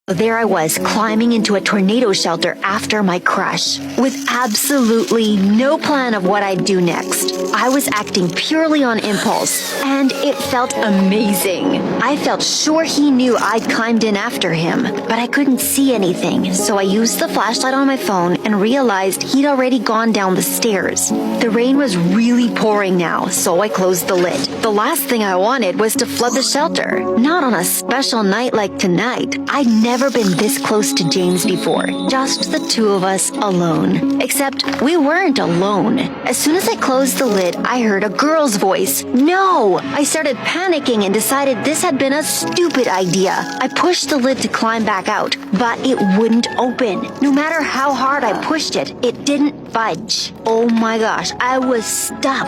There I was, climbing into a tornado shelter after my crush, with absolutely no plan of what I'd do next. I was acting purely on impulse, and it felt amazing. I felt sure he knew I'd climbed in after him, but I couldn't see anything, so I used the flashlight on my phone and realized he'd already gone down the stairs. The rain was really pouring now, so I closed the lid. The last thing I wanted was to flood the shelter. Not on a special night like tonight. I'd never been this close to James before. Just the two of us alone. Except we weren't alone. As soon as I closed the lid, I heard a girl's voice. No! I started panicking and decided this had been a stupid idea. I pushed the lid to climb back out, but it wouldn't open. No matter how hard I pushed it, it didn't budge. Oh my gosh, I was stuck.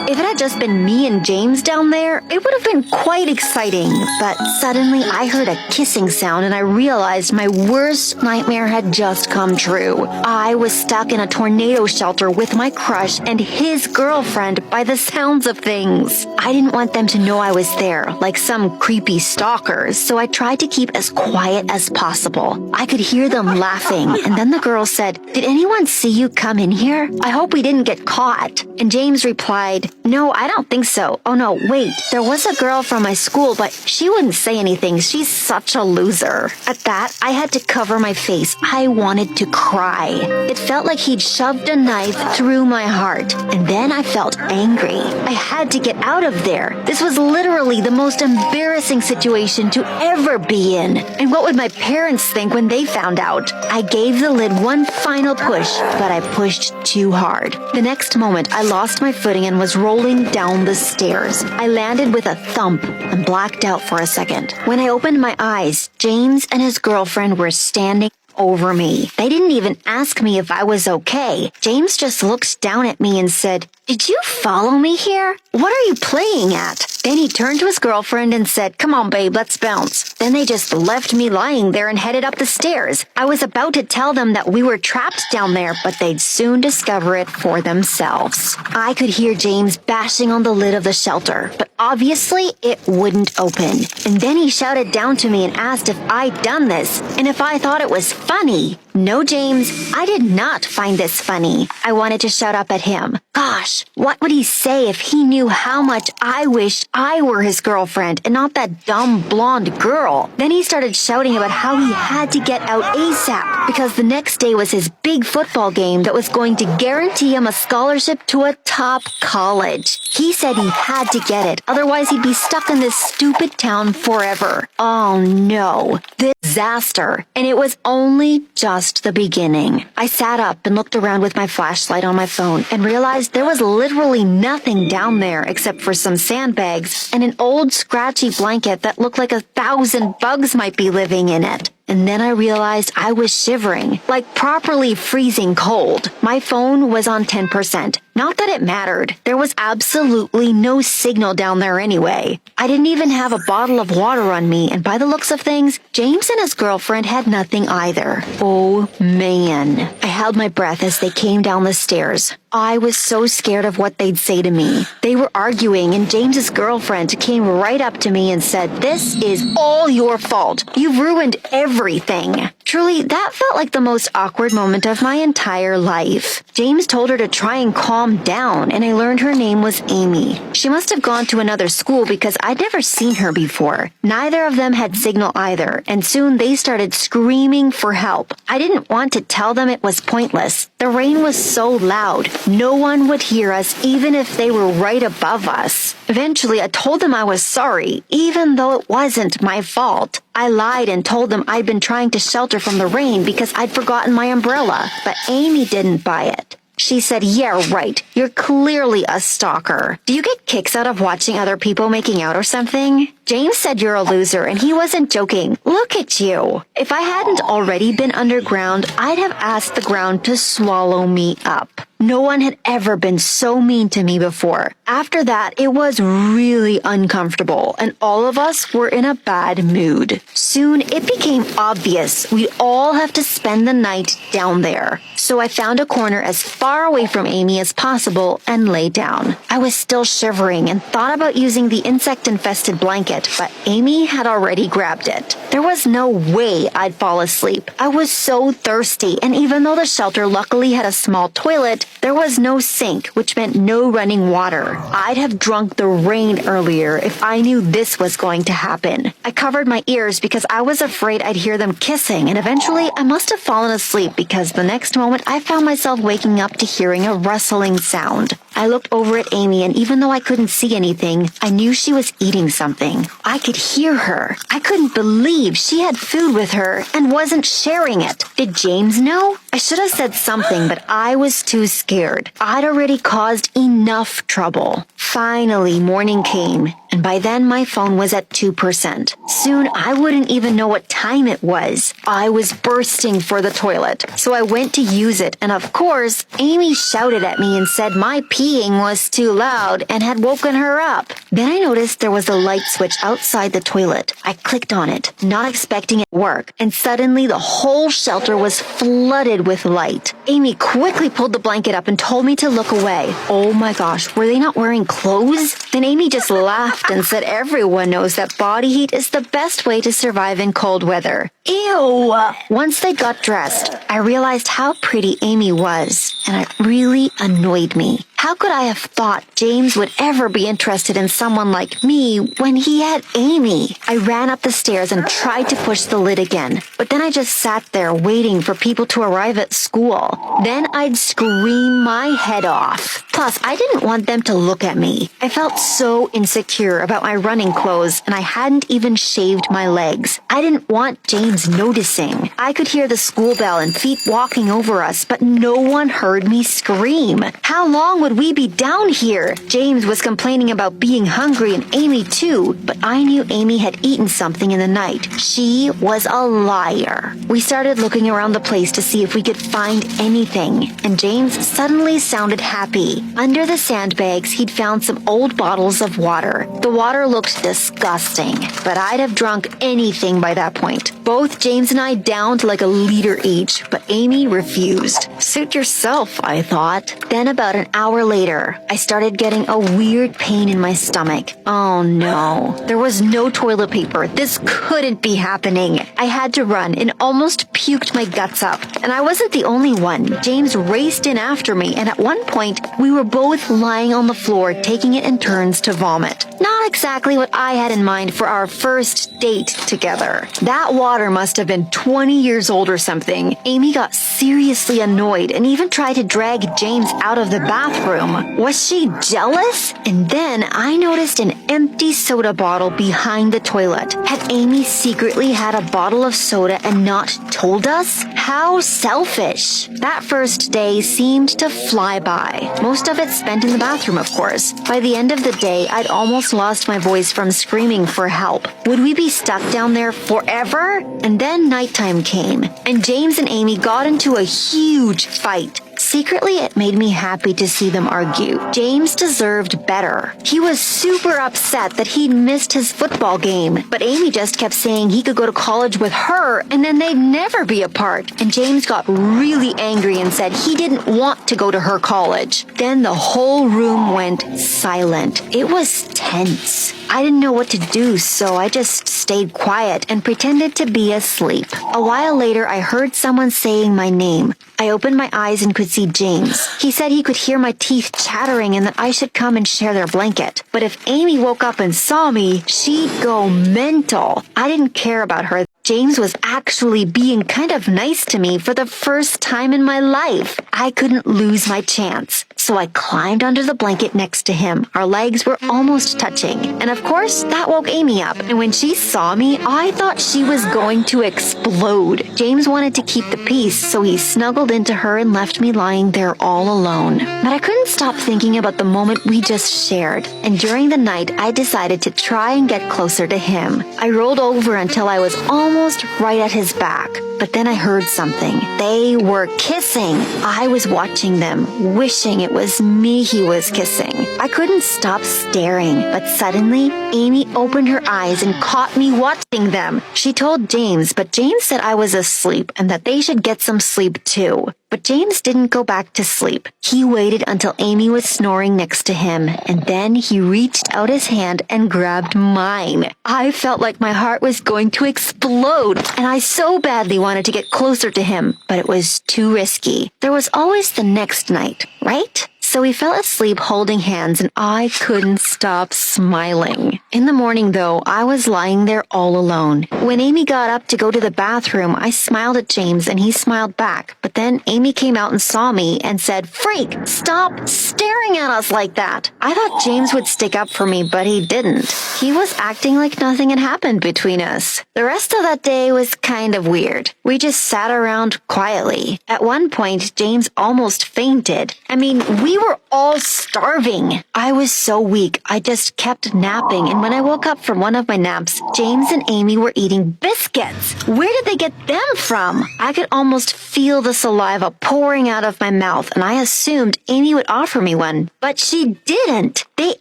If it had just been me and James down there, it would have been quite exciting. But suddenly I heard a kissing sound and I realized my worst nightmare had just come true. I was stuck in a tornado shelter with my crush and his girlfriend by the sounds of things. I didn't want them to know I was there, like some creepy stalkers, so I tried to keep as quiet as possible. I could hear them laughing, and then the girl said, "Did anyone see you come in here? I hope we didn't get caught." And James replied, "No, I don't think so. Oh no, wait, there was a girl from my school, but she wouldn't say anything. She's such a loser." At that, I had to cover my face. I wanted to cry. It felt like he'd shoved a knife through my heart. And then I felt angry. I had to get out of there. This was literally the most embarrassing situation to ever be in. And what would my parents think when they found out? I gave the lid one final push, but I pushed too hard. The next moment, I lost my footing and was rolling down the stairs. I landed with a thump and blacked out for a second. When I opened my eyes, James and his girlfriend were standing over me. They didn't even ask me if I was okay. James just looked down at me and said, "Did you follow me here? What are you playing at?" Then he turned to his girlfriend and said, "Come on, babe, let's bounce." Then they just left me lying there and headed up the stairs. I was about to tell them that we were trapped down there, but they'd soon discover it for themselves. I could hear James bashing on the lid of the shelter, but obviously it wouldn't open. And then he shouted down to me and asked if I'd done this and if I thought it was funny. No, James, I did not find this funny. I wanted to shout up at him. Gosh, what would he say if he knew how much I wished I were his girlfriend and not that dumb blonde girl? Then he started shouting about how he had to get out ASAP because the next day was his big football game that was going to guarantee him a scholarship to a top college. He said he had to get it, otherwise he'd be stuck in this stupid town forever. Oh no, disaster. And it was only just the beginning. I sat up and looked around with my flashlight on my phone and realized there was literally nothing down there except for some sandbags and an old scratchy blanket that looked like 1,000 bugs might be living in it. And then I realized I was shivering, like properly freezing cold. My phone was on 10%. Not that it mattered. There was absolutely no signal down there anyway. I didn't even have a bottle of water on me, and by the looks of things, James and his girlfriend had nothing either. Oh man. I held my breath as they came down the stairs. I was so scared of what they'd say to me. They were arguing, and James's girlfriend came right up to me and said, "This is all your fault. You've ruined everything." Truly, that felt like the most awkward moment of my entire life. James told her to try and calm down, and I learned her name was Amy. She must have gone to another school because I'd never seen her before. Neither of them had signal either, and soon they started screaming for help. I didn't want to tell them it was pointless. The rain was so loud, no one would hear us even if they were right above us. Eventually, I told them I was sorry, even though it wasn't my fault. I lied and told them I'd been trying to shelter from the rain because I'd forgotten my umbrella, but Amy didn't buy it. She said, "Yeah, right. You're clearly a stalker. Do you get kicks out of watching other people making out or something?" James said you're a loser, and he wasn't joking. Look at you. If I hadn't already been underground, I'd have asked the ground to swallow me up. No one had ever been so mean to me before. After that, it was really uncomfortable, and all of us were in a bad mood. Soon, it became obvious we'd all have to spend the night down there. So I found a corner as far away from Amy as possible and lay down. I was still shivering and thought about using the insect-infested blanket, toilet, but Amy had already grabbed it. There was no way I'd fall asleep. I was so thirsty, and even though the shelter luckily had a small toilet, there was no sink, which meant no running water. I'd have drunk the rain earlier if I knew this was going to happen. I covered my ears because I was afraid I'd hear them kissing, and eventually I must have fallen asleep because the next moment I found myself waking up to hearing a rustling sound. I looked over at Amy, and even though I couldn't see anything, I knew she was eating something. I could hear her. I couldn't believe she had food with her and wasn't sharing it. Did James know? I should have said something, but I was too scared. I'd already caused enough trouble. Finally, morning came, and by then my phone was at 2%. Soon, I wouldn't even know what time it was. I was bursting for the toilet, so I went to use it, and of course, Amy shouted at me and said my peeing was too loud and had woken her up. Then I noticed there was a light switch outside the toilet. I clicked on it, not expecting it to work, and suddenly the whole shelter was flooded with light. Amy quickly pulled the blanket up and told me to look away. Oh my gosh, were they not wearing clothes? Then Amy just laughed and said everyone knows that body heat is the best way to survive in cold weather. Ew! Once they got dressed, I realized how pretty Amy was, and it really annoyed me. How could I have thought James would ever be interested in someone like me when he had Amy? I ran up the stairs and tried to push the lid again, but then I just sat there waiting for people to arrive at school. Then I'd scream my head off. Plus, I didn't want them to look at me. I felt so insecure about my running clothes, and I hadn't even shaved my legs. I didn't want James noticing. I could hear the school bell and feet walking over us, but no one heard me scream. How long would we be down here? James was complaining about being hungry, and Amy too, but I knew Amy had eaten something in the night. She was a liar. We started looking around the place to see if we could find anything, and James suddenly sounded happy. Under the sandbags, he'd found some old bottles of water. The water looked disgusting, but I'd have drunk anything by that point. Both James and I downed like a liter each, but Amy refused. Suit yourself, I thought. Then about an hour later, I started getting a weird pain in my stomach. Oh no, there was no toilet paper. This couldn't be happening. I had to run and almost puked my guts up. And I wasn't the only one. James raced in after me, and at one point, we were both lying on the floor taking it in turns to vomit. Not exactly what I had in mind for our first date together. That water must have been 20 years old or something. Amy got seriously annoyed and even tried to drag James out of the bathroom. Was she jealous? And then I noticed an empty soda bottle behind the toilet. Had Amy secretly had a bottle of soda and not told us? How selfish. That first day seemed to fly by. Most of it spent in the bathroom, of course. By the end of the day, I'd almost lost my voice from screaming for help. Would we be stuck down there forever? And then nighttime came, and James and Amy got into a huge fight. Secretly, it made me happy to see them argue. James deserved better. He was super upset that he'd missed his football game, but Amy just kept saying he could go to college with her and then they'd never be apart. And James got really angry and said he didn't want to go to her college. Then the whole room went silent. It was tense. I didn't know what to do, so I just stayed quiet and pretended to be asleep. A while later, I heard someone saying my name. I opened my eyes and could see James. He said he could hear my teeth chattering and that I should come and share their blanket. But if Amy woke up and saw me, she'd go mental. I didn't care about her. James was actually being kind of nice to me for the first time in my life. I couldn't lose my chance. So I climbed under the blanket next to him. Our legs were almost touching. And of course, that woke Amy up. And when she saw me, I thought she was going to explode. James wanted to keep the peace, so he snuggled into her and left me lying there all alone. But I couldn't stop thinking about the moment we just shared. And during the night, I decided to try and get closer to him. I rolled over until I was almost right at his back. But then I heard something. They were kissing. I was watching them, wishing it was me he was kissing. I couldn't stop staring, but suddenly, Amy opened her eyes and caught me watching them. She told James, but James said I was asleep and that they should get some sleep too. But James didn't go back to sleep. He waited until Amy was snoring next to him, and then he reached out his hand and grabbed mine. I felt like my heart was going to explode, and I so badly wanted to get closer to him, but it was too risky. There was always the next night, right? So we fell asleep holding hands, and I couldn't stop smiling. In the morning, though, I was lying there all alone. When Amy got up to go to the bathroom, I smiled at James, and he smiled back. But then Amy came out and saw me and said, "Freak, stop staring at us like that." I thought James would stick up for me, but he didn't. He was acting like nothing had happened between us. The rest of that day was kind of weird. We just sat around quietly. At one point, James almost fainted. I mean, we were all starving. I was so weak, I just kept napping, and when I woke up from one of my naps, James and Amy were eating biscuits. Where did they get them from? I could almost feel the saliva pouring out of my mouth, and I assumed Amy would offer me one, but she didn't. They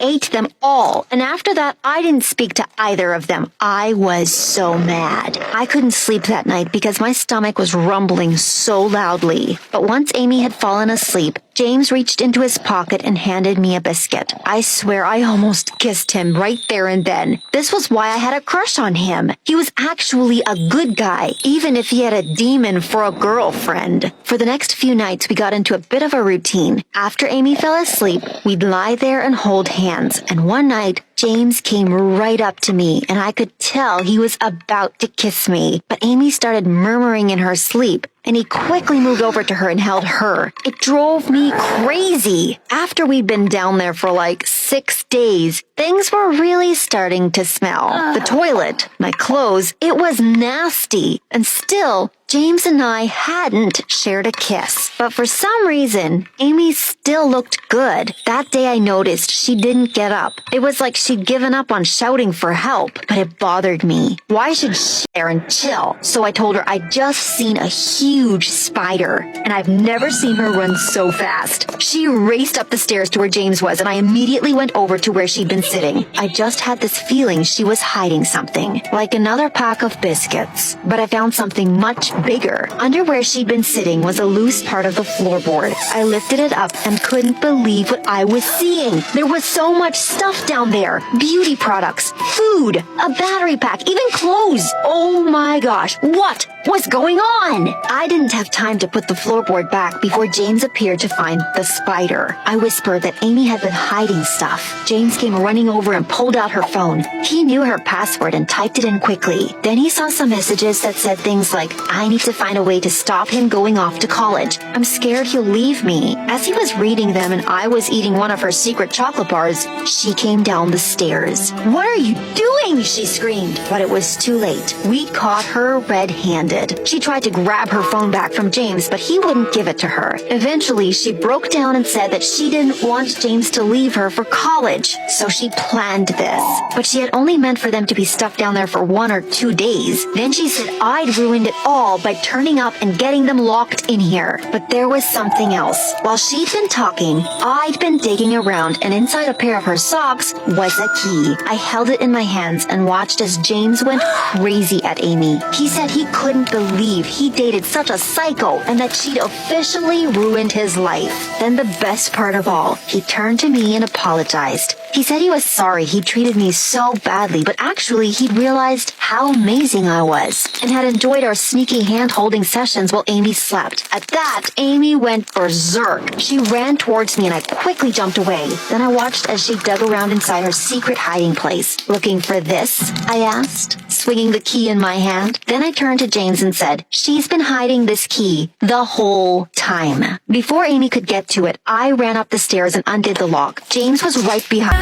ate them all, and after that, I didn't speak to either of them. I was so mad. I couldn't sleep that night because my stomach was rumbling so loudly. But once Amy had fallen asleep, James reached into his pocket and handed me a biscuit. I swear I almost kissed him right there and then. This was why I had a crush on him. He was actually a good guy, even if he had a demon for a girlfriend. For the next few nights, we got into a bit of a routine. After Amy fell asleep, we'd lie there and hold hands. And one night, James came right up to me, and I could tell he was about to kiss me. But Amy started murmuring in her sleep, and he quickly moved over to her and held her. It drove me crazy. After we'd been down there for like 6 days, things were really starting to smell. The toilet, my clothes, it was nasty. And still, James and I hadn't shared a kiss. But for some reason, Amy still looked good. That day I noticed she didn't get up. It was like she'd given up on shouting for help, but it bothered me. Why should she share and chill? So I told her I'd just seen a huge spider, and I've never seen her run so fast. She raced up the stairs to where James was, and I immediately went over to where she'd been sitting. I just had this feeling she was hiding something, like another pack of biscuits. But I found something much bigger. Under where she'd been sitting was a loose part of the floorboard. I lifted it up and couldn't believe what I was seeing. There was so much stuff down there. Beauty products, food, a battery pack, even clothes. Oh my gosh, what was going on? I didn't have time to put the floorboard back before James appeared to find the spider. I whispered that Amy had been hiding stuff. James came running over and pulled out her phone. He knew her password and typed it in quickly. Then he saw some messages that said things like, "I need to find a way to stop him going off to college. I'm scared he'll leave me." As he was reading them and I was eating one of her secret chocolate bars, she came down the stairs. "What are you doing?" she screamed. But it was too late. We caught her red-handed. She tried to grab her phone back from James, but he wouldn't give it to her. Eventually, she broke down and said that she didn't want James to leave her for college, so she planned this. But she had only meant for them to be stuck down there for 1 or 2 days. Then she said I'd ruined it all by turning up and getting them locked in here. But there was something else. While she'd been talking, I'd been digging around, and inside a pair of her socks was a key. I held it in my hands and watched as James went crazy at Amy. He said he couldn't believe he dated such a psycho and that she'd officially ruined his life. Then the best part of all, he turned to me and apologized. He said he was sorry he treated me so badly, but actually he'd realized how amazing I was and had enjoyed our sneaky hand-holding sessions while Amy slept. At that, Amy went berserk. She ran towards me and I quickly jumped away. Then I watched as she dug around inside her secret hiding place. "Looking for this?" I asked, swinging the key in my hand. Then I turned to James and said, "She's been hiding this key the whole time." Before Amy could get to it, I ran up the stairs and undid the lock. James was right behind.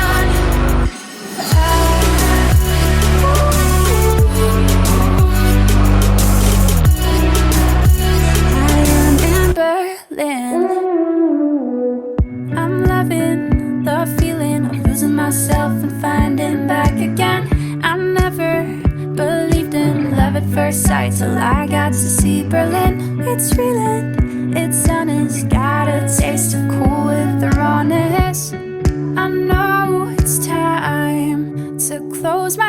I'm loving the feeling of losing myself and finding back again. I never believed in love at first sight till I got to see Berlin. It's real, it's honest, got a taste of cool with the rawness. I know it's time to close my